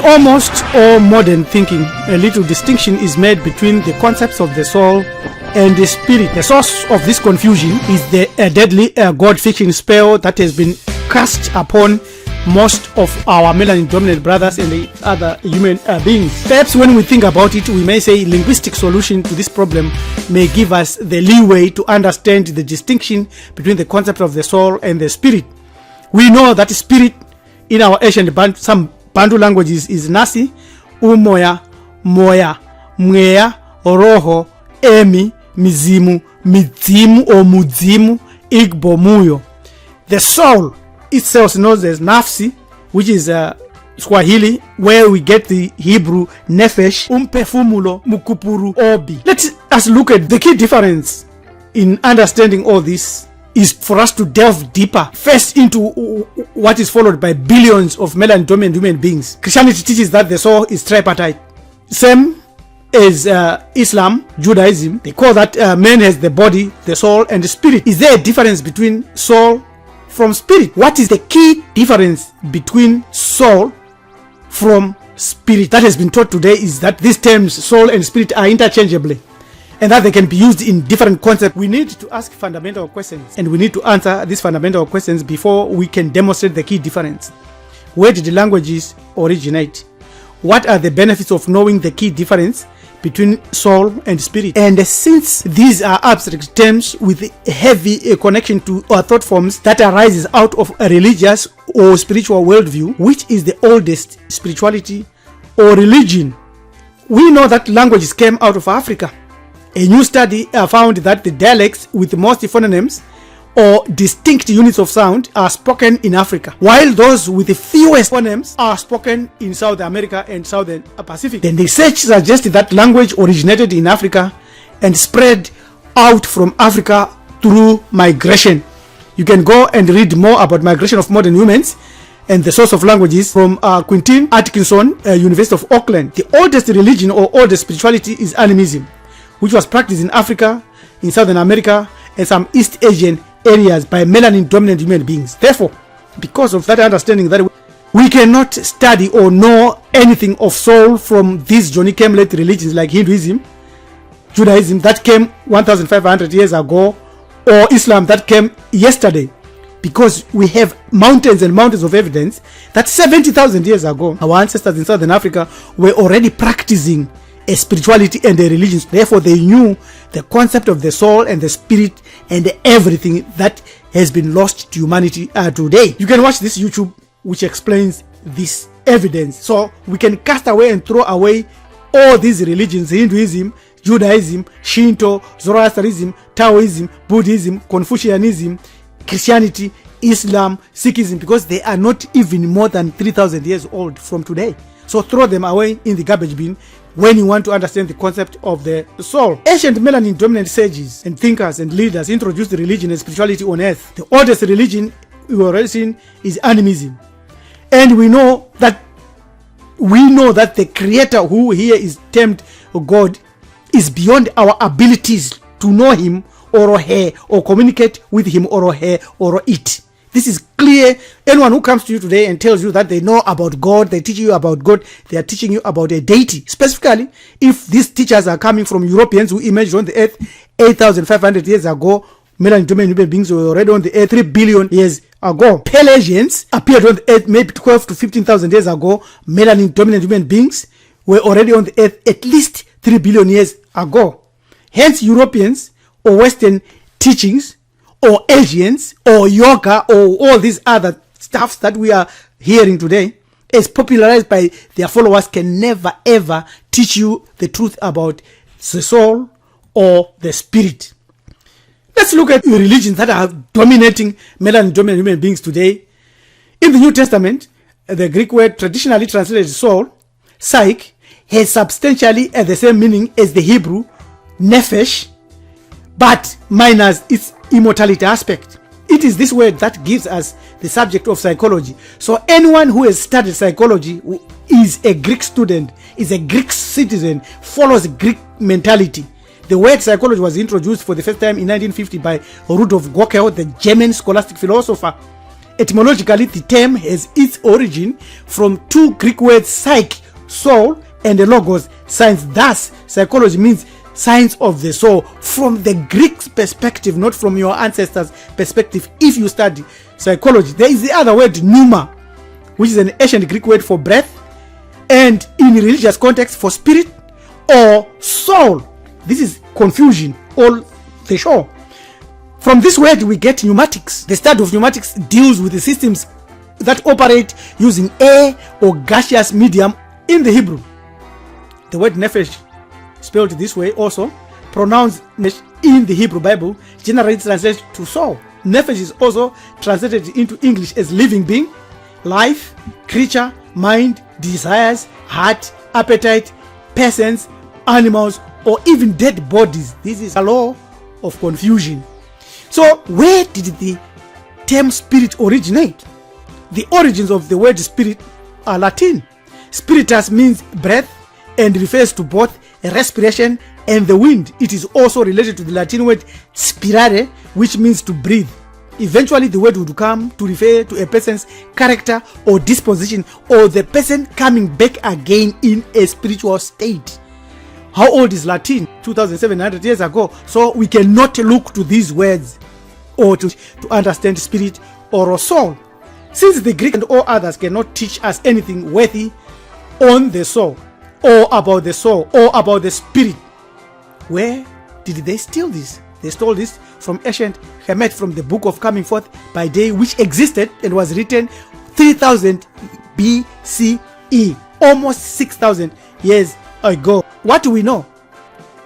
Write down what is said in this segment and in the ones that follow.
almost all modern thinking, a little distinction is made between the concepts of the soul and the spirit. The source of this confusion is the deadly God fiction spell that has been cast upon most of our melanin dominant brothers and the other human beings. Perhaps when we think about it, we may say linguistic solution to this problem may give us the leeway to understand the distinction between the concept of the soul and the spirit. We know that spirit in our ancient some Bantu languages is nasi, umoya, moya, Mweya, Roho, mzimu-mudzimu-igbo-mmuo. The soul itself known as nafsi, which is Swahili, where we get the Hebrew nephesh, umphefumulo, mkpụrụ, obi. Let us look at the key difference in understanding all this is for us to delve deeper first into what is followed by billions of melanin dominant human beings. Christianity teaches that the soul is tripartite, same as Islam, Judaism. They call that man has the body, the soul, and the spirit. Is there a difference between soul from spirit? What is the key difference between soul from spirit that has been taught today is that these terms soul and spirit are interchangeably, and that they can be used in different concepts. We need to ask fundamental questions, and we need to answer these fundamental questions before we can demonstrate the key difference. Where did the languages originate? What are the benefits of knowing the key difference between soul and spirit? And since these are abstract terms with a heavy connection to thought forms that arises out of a religious or spiritual worldview, which is the oldest spirituality or religion? We know that languages came out of Africa. A new study found that the dialects with the most phonemes or distinct units of sound are spoken in Africa, while those with the fewest phonemes are spoken in South America and Southern Pacific. Then the research suggested that language originated in Africa and spread out from Africa through migration. You can go and read more about migration of modern humans and the source of languages from Quentin Atkinson, University of Auckland. The oldest religion or oldest spirituality is animism, which was practiced in Africa, in Southern America, and some East Asian areas by melanin dominant human beings. Therefore, because of that understanding that we cannot study or know anything of soul from these Johnny Came-late religions like Hinduism, Judaism that came 1,500 years ago, or Islam that came yesterday, because we have mountains and mountains of evidence that 70,000 years ago, our ancestors in Southern Africa were already practicing a spirituality and a religion. Therefore, they knew the concept of the soul and the spirit and everything that has been lost to humanity today. You can watch this YouTube which explains this evidence. So we can cast away and throw away all these religions: Hinduism, Judaism, Shinto, Zoroastrianism, Taoism, Buddhism, Confucianism, Christianity, Islam, Sikhism, because they are not even more than 3,000 years old from today. So throw them away in the garbage bin when you want to understand the concept of the soul. Ancient melanin dominant sages and thinkers and leaders introduced religion and spirituality on earth. The oldest religion we already seen is animism, and we know that the creator, who here is termed God, is beyond our abilities to know him or her or communicate with him or her or it. This is clear. Anyone who comes to you today and tells you that they know about God, they teach you about God, they are teaching you about a deity. Specifically, if these teachers are coming from Europeans who emerged on the earth 8,500 years ago, melanin dominant human beings were already on the earth 3 billion years ago. Pelagians appeared on the earth maybe 12 to 15,000 years ago. Melanin dominant human beings were already on the earth at least 3 billion years ago. Hence, Europeans or Western teachings or Asians or yoga or all these other stuffs that we are hearing today, as popularized by their followers, can never ever teach you the truth about the soul or the spirit. Let's look at religions that are dominating melanin dominant human beings today. In the New Testament, the Greek word traditionally translated soul, psyche, has substantially the same meaning as the Hebrew nephesh, but minus its immortality aspect. It is this word that gives us the subject of psychology. So anyone who has studied psychology is a Greek student, is a Greek citizen, follows Greek mentality. The word psychology was introduced for the first time in 1950 by Rudolf Gokel, the German scholastic philosopher. Etymologically, the term has its origin from two Greek words, psyche, soul, and logos, science. Thus, psychology means science of the soul from the Greek perspective, not from your ancestors' perspective. If you study psychology, there is the other word, pneuma, which is an ancient Greek word for breath, and in religious context for spirit or soul. This is confusion all the show. From this word we get pneumatics. The study of pneumatics deals with the systems that operate using air or gaseous medium. In the Hebrew, the word nephesh, spelled this way also, pronounced in the Hebrew Bible, generally translated to soul. Nephesh is also translated into English as living being, life, creature, mind, desires, heart, appetite, persons, animals, or even dead bodies. This is a law of confusion. So where did the term spirit originate? The origins of the word spirit are Latin. Spiritus means breath and refers to both respiration and the wind. It is also related to the Latin word spirare, which means to breathe. Eventually the word would come to refer to a person's character or disposition, or the person coming back again in a spiritual state. How old is Latin? 2,700 years ago. So we cannot look to these words or to understand spirit or soul, since the Greek and all others cannot teach us anything worthy on the soul, or about the soul, or about the spirit. Where did they steal this? They stole this from ancient Kemet, from the book of Coming Forth by Day, which existed and was written 3000 BCE, almost 6,000 years ago. What do we know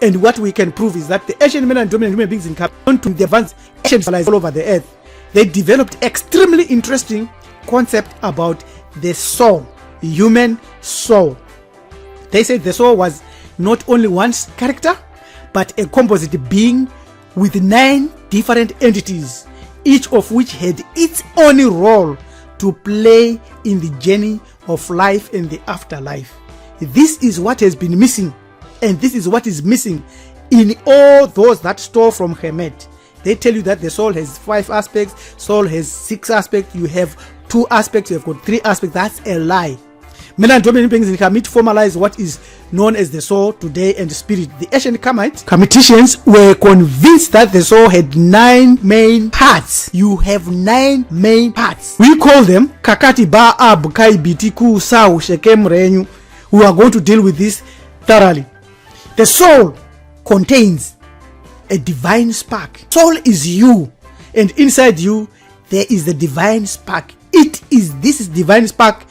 and what we can prove is that the ancient men and dominant human beings in Cameroon, to the advanced ancient civilizations all over the earth, they developed extremely interesting concept about the soul, human soul. They said the soul was not only one's character, but a composite being with 9 different entities, each of which had its own role to play in the journey of life and the afterlife. This is what has been missing, and this is what is missing in all those that stole from Kemet. They tell you that the soul has 5 aspects, soul has 6 aspects, you have 2 aspects, you have got 3 aspects. That's a lie. Men and dominant beings in Kemet formalize what is known as the soul today and spirit. The ancient Kemeticians were convinced that the soul had 9 main parts. You have 9 main parts. We call them Kakati Ba Ab Kai Bitiku Sau Shekem Renyu. We are going to deal with this thoroughly. The soul contains a divine spark. Soul is you, and inside you there is the divine spark. This is divine spark,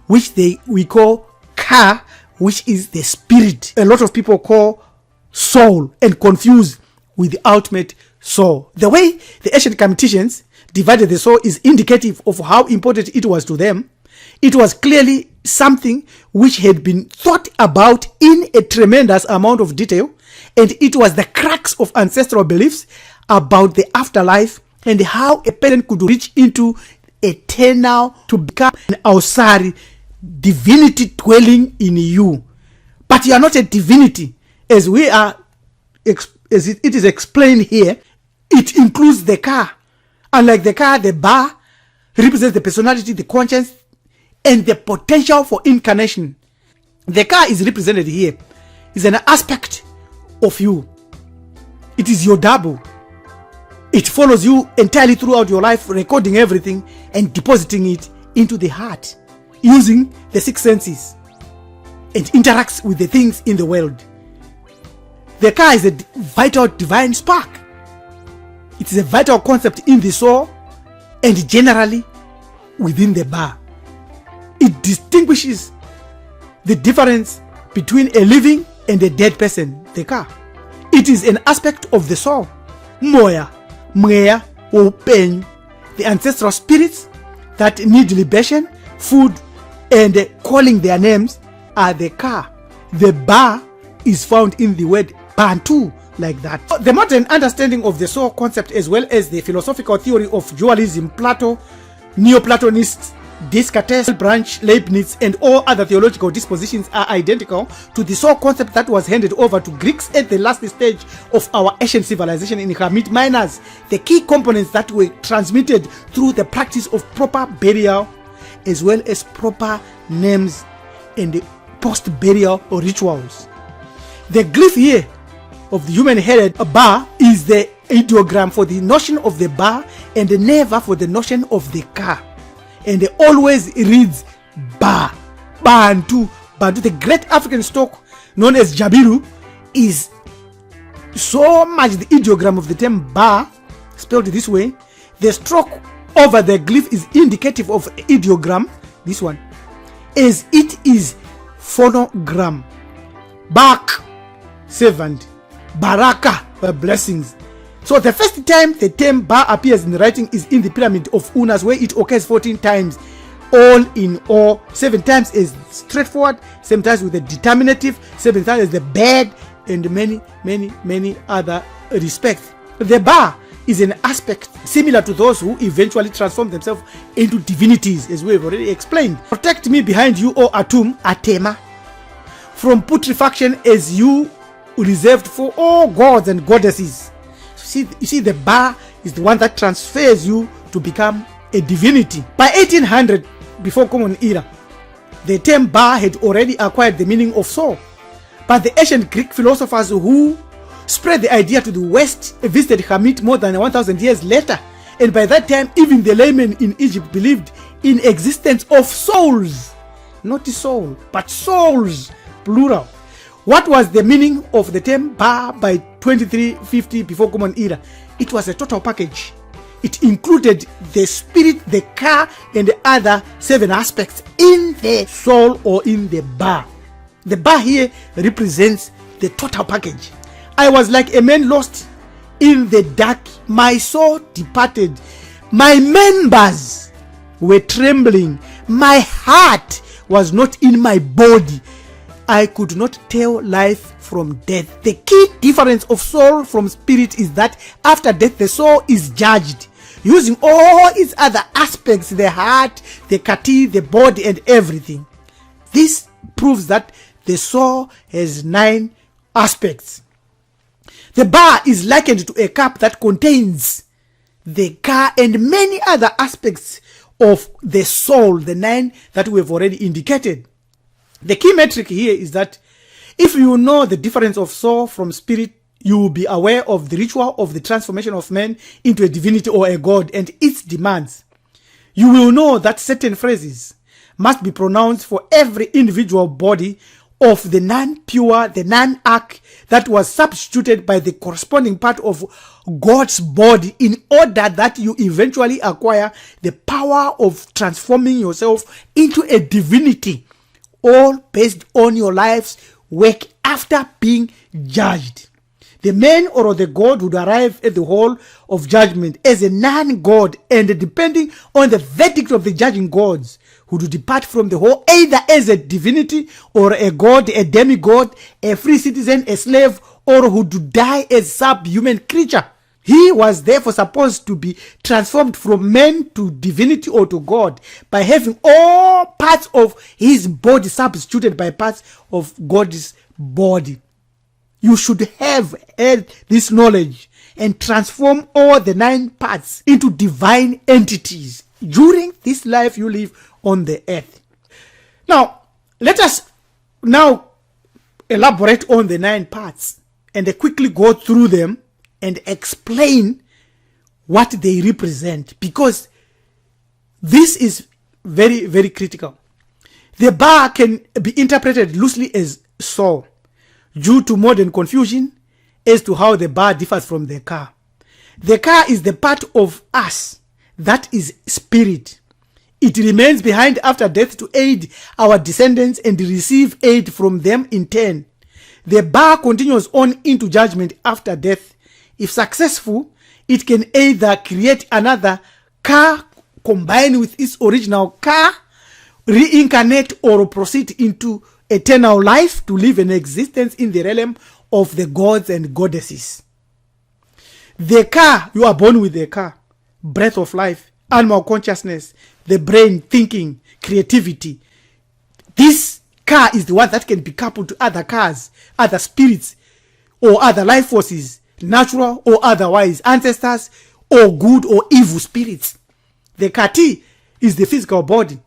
which we call Ka, which is the spirit. A lot of people call soul and confuse with the ultimate soul. The way the ancient Kemeticians divided the soul is indicative of how important it was to them. It was clearly something which had been thought about in a tremendous amount of detail, and it was the crux of ancestral beliefs about the afterlife and how a person could reach into eternal to become an Ausari, divinity dwelling in you. But you are not a divinity, as it is explained here. It includes the Ka. Unlike the Ka, the Ba represents the personality, the conscience, and the potential for incarnation. The Ka is represented here. It's an aspect of you. It is your double. It follows you entirely throughout your life, recording everything and depositing it into the heart, using the 6 senses, and interacts with the things in the world. The Ka is a vital divine spark. It is a vital concept in the soul and generally within the Ba. It distinguishes the difference between a living and a dead person, the Ka. It is an aspect of the soul. Moya, Mweya, or Pen, the ancestral spirits that need libation, food, and calling their names are the Ka. The Ba is found in the word Bantu, like that. The modern understanding of the soul concept, as well as the philosophical theory of dualism, Plato, Neoplatonists, Descartes, Branch, Leibniz, and all other theological dispositions are identical to the soul concept that was handed over to Greeks at the last stage of our ancient civilization in Hamid Miners. The key components that were transmitted through the practice of proper burial, as well as proper names and post-burial rituals. The glyph here of the human-headed bar is the ideogram for the notion of the bar and never for the notion of the car. And it always reads Ba, Bantu, Bantu. The great African stock known as Jabiru is so much the ideogram of the term Ba, spelled this way. The stroke over the glyph is indicative of ideogram, this one, as it is phonogram. Bak, servant. Baraka, blessings. So the first time the term Ba appears in writing is in the pyramid of Unas, where it occurs 14 times. All in all, 7 times is straightforward, 7 times with the determinative, 7 times as the bad, and many other respects. The Ba is an aspect similar to those who eventually transform themselves into divinities, as we have already explained. Protect me behind you, O Atum, Atema, from putrefaction, as you reserved for all gods and goddesses. You see, the Ba is the one that transfers you to become a divinity. By 1800, before Common Era, the term Ba had already acquired the meaning of soul. But the ancient Greek philosophers who spread the idea to the West visited Hamid more than 1,000 years later. And by that time, even the laymen in Egypt believed in existence of souls. Not soul, but souls, plural. What was the meaning of the term Ba by 2350 before Common Era? It was a total package. It included the spirit, the ka, and the other 7 aspects in the soul or in the Ba. The Ba here represents the total package. I was like a man lost in the dark. My soul departed. My members were trembling. My heart was not in my body. I could not tell life from death. The key difference of soul from spirit is that after death, the soul is judged using all its other aspects, the heart, the kati, the body, and everything. This proves that the soul has 9 aspects. The Ba is likened to a cup that contains the ka and many other aspects of the soul, the 9 that we have already indicated. The key metric here is that if you know the difference of soul from spirit, you will be aware of the ritual of the transformation of man into a divinity or a god and its demands. You will know that certain phrases must be pronounced for every individual body of the non-pure, the non-arc that was substituted by the corresponding part of God's body, in order that you eventually acquire the power of transforming yourself into a divinity, all based on your life's work after being judged. The man or the god would arrive at the hall of judgment as a non-god, and depending on the verdict of the judging gods, who would depart from the hall either as a divinity or a god, a demigod, a free citizen, a slave, or who would die as subhuman creature. He was therefore supposed to be transformed from man to divinity or to God by having all parts of his body substituted by parts of God's body. You should have had this knowledge and transform all the 9 parts into divine entities during this life you live on the earth. Now, let us now elaborate on the 9 parts and quickly go through them and explain what they represent, because this is very, very critical. The Ba can be interpreted loosely as soul due to modern confusion as to how the Ba differs from the Ka. The Ka is the part of us that is spirit. It remains behind after death to aid our descendants and receive aid from them in turn. The Ba continues on into judgment after death. If successful, it can either create another Ka, combine with its original Ka, reincarnate, or proceed into eternal life to live an existence in the realm of the gods and goddesses. The Ka, you are born with the Ka, breath of life, animal consciousness, the brain, thinking, creativity. This car is the one that can be coupled to other cars, other spirits, or other life forces, natural or otherwise, ancestors, or good or evil spirits. The kati is the physical body,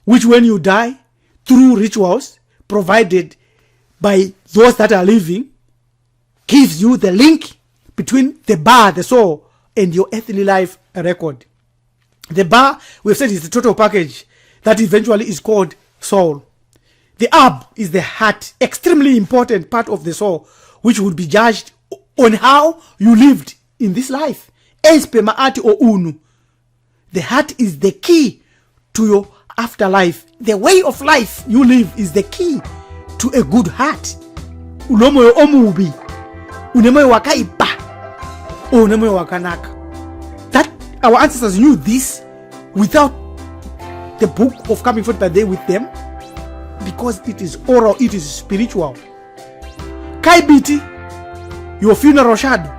which when you die, through rituals provided by those that are living, gives you the link between the bar, the soul, and your earthly life record. The bar, we've said, is the total package that eventually is called soul. The ab is the heart, extremely important part of the soul, which would be judged on how you lived in this life. Espema ati o unu. The heart is the key to your afterlife. The way of life you live is the key to a good heart. Unomoyo omubi, unemoyo wakaipa, unemoyo wakanaka. That our ancestors knew this without the book of coming forth by day with them, because it is oral, it is spiritual. Kaibiti, your funeral shadow,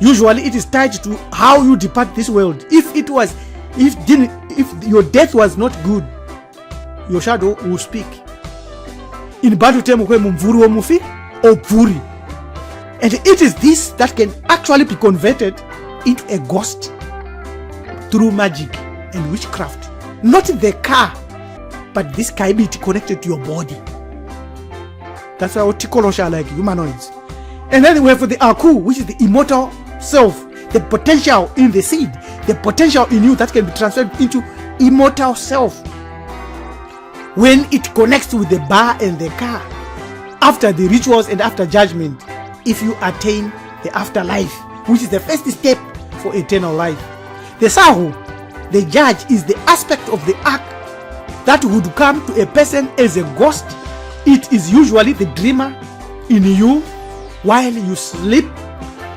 usually it is tied to how you depart this world. If your death was not good, your shadow will speak. In Bantu Temukwe mumvuru omufi or puri. And it is this that can actually be converted into a ghost through magic and witchcraft. Not the car, but this kaibiti connected to your body. That's why Tikolosha like humanoids. And then we have the aku, which is the immortal self, the potential in the seed, the potential in you that can be transferred into immortal self. When it connects with the bar and the car, after the rituals and after judgment, if you attain the afterlife, which is the first step for eternal life. The sahu, the judge, is the aspect of the act that would come to a person as a ghost. It is usually the dreamer in you while you sleep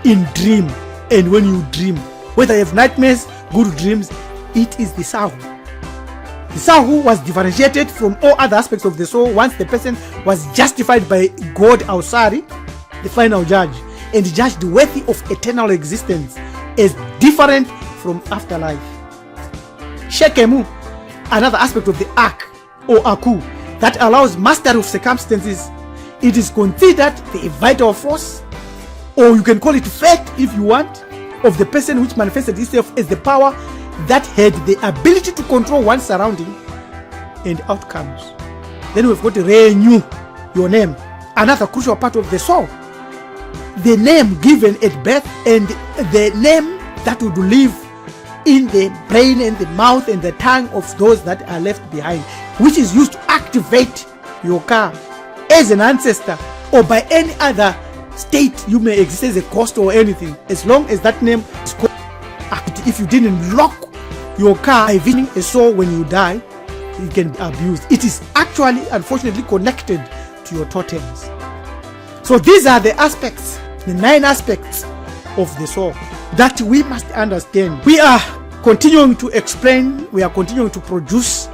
in dream. And when you dream, whether you have nightmares, good dreams, it is the sahu. The sahu was differentiated from all other aspects of the soul once the person was justified by God Ausari, the final judge, and judged worthy of eternal existence as different from afterlife. Shekemu, another aspect of the ark or aku that allows mastery of circumstances. It is considered the vital force, or you can call it fate if you want, of the person which manifested itself as the power that had the ability to control one's surrounding and outcomes. Then we've got to renew your name, another crucial part of the soul. The name given at birth and the name that would live in the brain and the mouth and the tongue of those that are left behind, which is used to activate your car as an ancestor or by any other state you may exist as a ghost or anything, as long as that name is called. If you didn't lock your car by visiting a soul when you die, it can be abused. It is actually, unfortunately, connected to your totems. So these are the aspects, the 9 aspects of the soul that we must understand. We are continuing to explain, we are continuing to produce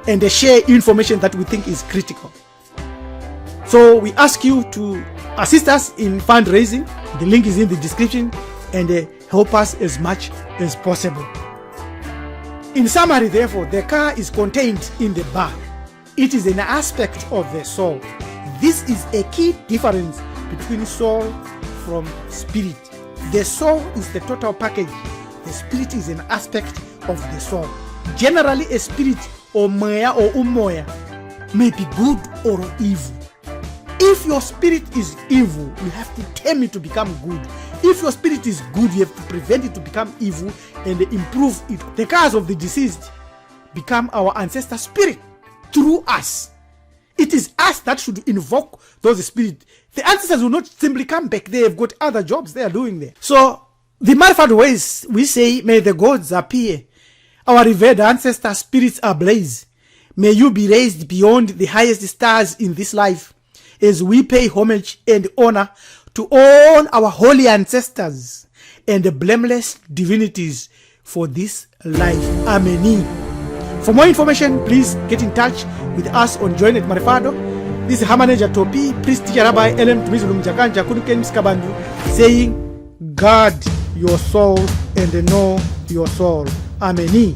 and share information that we think is critical. So we ask you to assist us in fundraising. The link is in the description, and help us as much as possible. In summary, therefore, the car is contained in the bar. It is an aspect of the soul. This is a key difference between soul from spirit. The soul is the total package. The spirit is an aspect of the soul. Generally, a spirit or mweya or umoya may be good or evil. If your spirit is evil, you have to tame it to become good. If your spirit is good, you have to prevent it to become evil and improve it. The cars of the deceased become our ancestor spirit through us. It is us that should invoke those spirits. The ancestors will not simply come back. They have got other jobs they are doing there. So the manifold ways we say, may the gods appear. Our revered ancestor spirits ablaze. May you be raised beyond the highest stars in this life, as we pay homage and honor to all our holy ancestors and the blameless divinities for this life. Amen. For more information, please get in touch with us on Join at Marifado. This is Hamaneja Topi, priest teacher Rabbi Elem Tumizulu Mjakanja Kunuken Miskabandu, saying, guard your soul and know your soul. Amen.